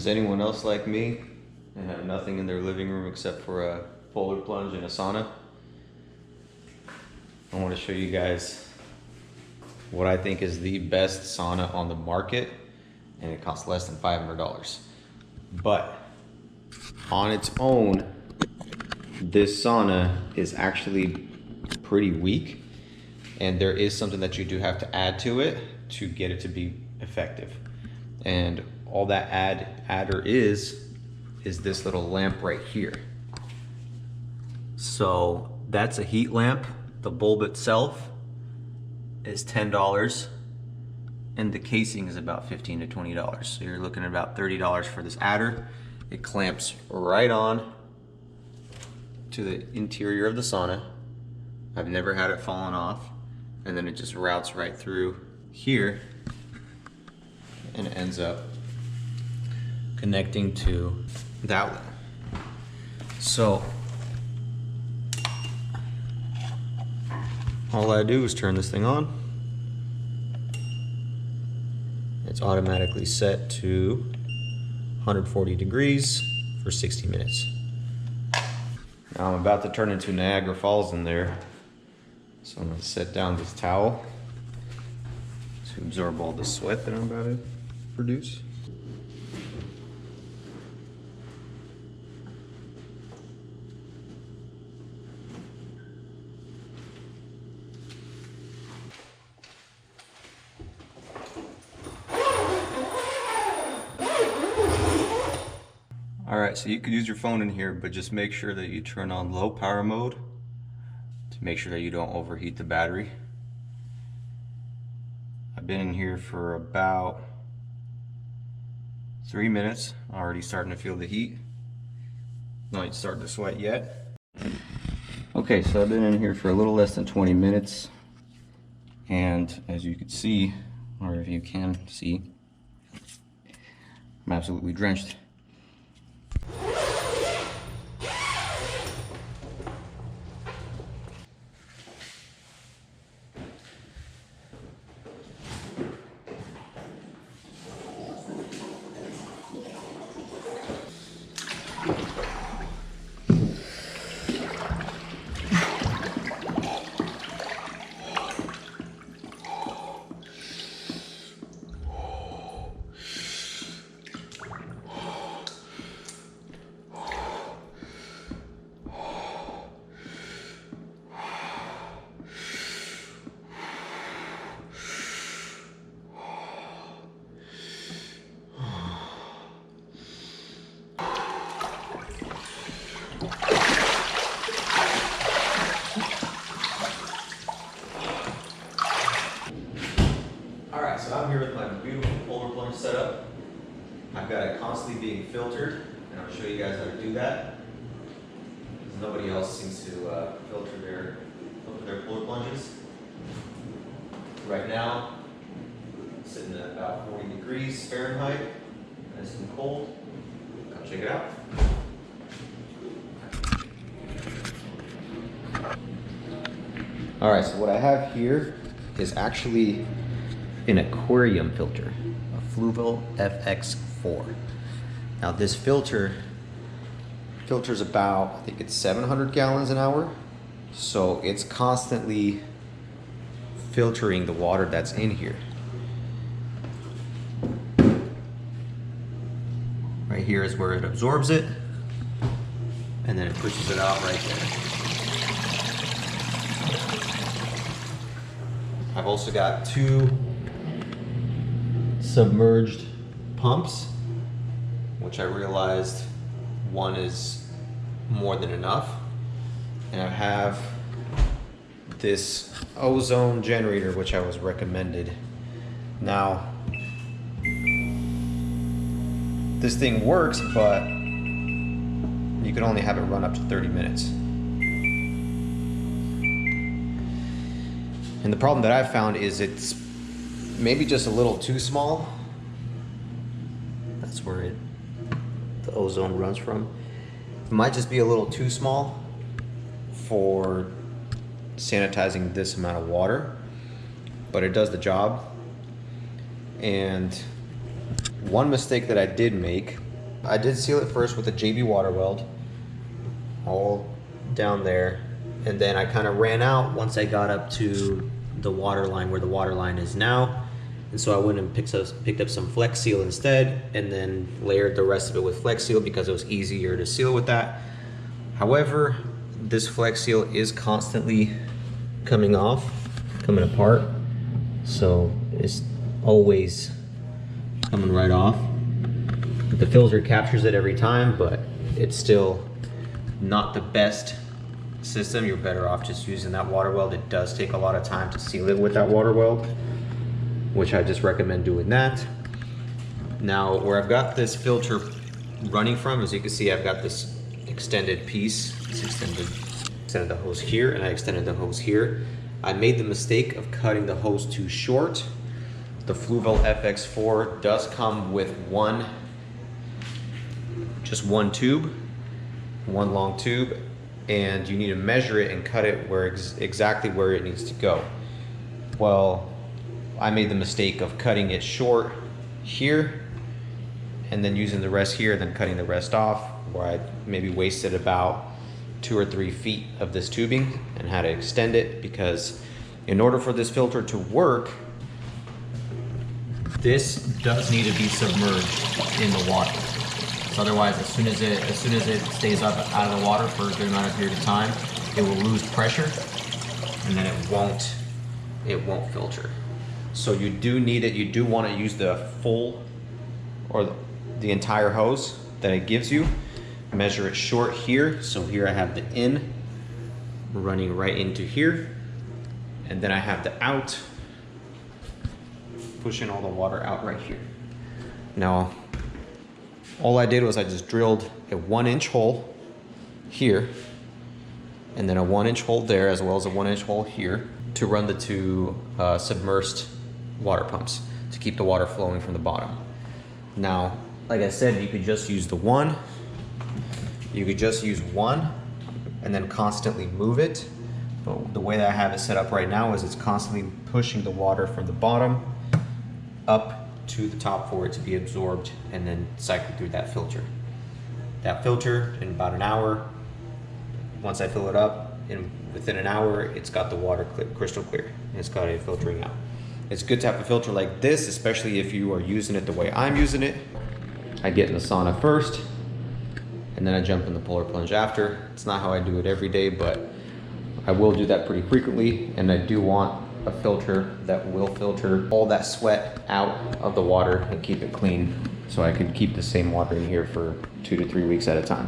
Is anyone else like me and have nothing in their living room except for a polar plunge and a sauna? I want to show you guys what I think is the best sauna on the market, and it costs less than $500. But on its own, this sauna is actually pretty weak, and there is something that you do have to add to it to get it to be effective. And all that adder is this little lamp right here. So that's a heat lamp. The bulb itself is $10, and the casing is about $15 to $20. So you're looking at about $30 for this adder. It clamps right on to the interior of the sauna. I've never had it fallen off. And then it just routes right through here and it ends up connecting to the outlet. So all I do is turn this thing on. It's automatically set to 140 degrees for 60 minutes. Now I'm about to turn into Niagara Falls in there. So I'm gonna set down this towel to absorb all the sweat that I'm about to produce. All right, so you could use your phone in here, but just make sure that you turn on low power mode to make sure that you don't overheat the battery. I've been in here for about 3 minutes, already starting to feel the heat. Not starting to sweat yet. Okay, so I've been in here for a little less than 20 minutes, and as you can see, or if you can see, I'm absolutely drenched. Alright, so I'm here with my beautiful polar plunge setup. I've got it constantly being filtered, and I'll show you guys how to do that. Because nobody else seems to filter their polar plunges. Right now, I'm sitting at about 40 degrees Fahrenheit, nice and cold. Come check it out. Alright, so what I have here is actually an aquarium filter, a Fluval FX4. Now this filters about, I think it's 700 gallons an hour. So it's constantly filtering the water that's in here. Right here is where it absorbs it, and then it pushes it out right there. I've also got 2 submerged pumps, which I realized one is more than enough. And I have this ozone generator, which I was recommended. Now, this thing works, but you can only have it run up to 30 minutes. And the problem that I've found is it's maybe just a little too small. That's where the ozone runs from. It might just be a little too small for sanitizing this amount of water, but it does the job. And one mistake that I did make I did seal it first with a JB water weld, all down there. And then I kind of ran out once I got up to the water line where the water line is now. And so I went and picked up some Flex Seal instead, and then layered the rest of it with Flex Seal because it was easier to seal with that. However, this Flex Seal is constantly coming apart. So it's always coming right off. The filter captures it every time, but it's still not the best system. You're better off just using that water weld. It does take a lot of time to seal it with that water weld, which I just recommend doing that. Now, where I've got this filter running from, as you can see, I've got this extended piece. It's extended the hose here, and I extended the hose here. I made the mistake of cutting the hose too short. The Fluval FX4 does come with just one tube, one long tube, and you need to measure it and cut it exactly where it needs to go. Well, I made the mistake of cutting it short here and then using the rest here, then cutting the rest off, where I maybe wasted about 2 or 3 feet of this tubing and had to extend it, because in order for this filter to work, this does need to be submerged in the water. So otherwise, as soon as it stays up out of the water for a good amount of period of time, it will lose pressure, and then it won't filter. So you do need it. You do want to use the full or the entire hose that it gives you. Measure it short here. So here I have the in running right into here, and then I have the out pushing all the water out right here. Now, all I did was I just drilled a 1-inch hole here, and then a 1-inch hole there, as well as a 1-inch hole here, to run the 2 submersed water pumps to keep the water flowing from the bottom. Now, like I said, you could just use the one. You could just use one and then constantly move it. But the way that I have it set up right now is it's constantly pushing the water from the bottom up to the top for it to be absorbed and then cycle through that filter. That filter, in about an hour, once I fill it up, within an hour, it's got the water crystal clear, and it's got it filtering out. It's good to have a filter like this, especially if you are using it the way I'm using it. I get in the sauna first, and then I jump in the polar plunge after. It's not how I do it every day, but I will do that pretty frequently, and I do want a filter that will filter all that sweat out of the water and keep it clean, so I can keep the same water in here for 2 to 3 weeks at a time.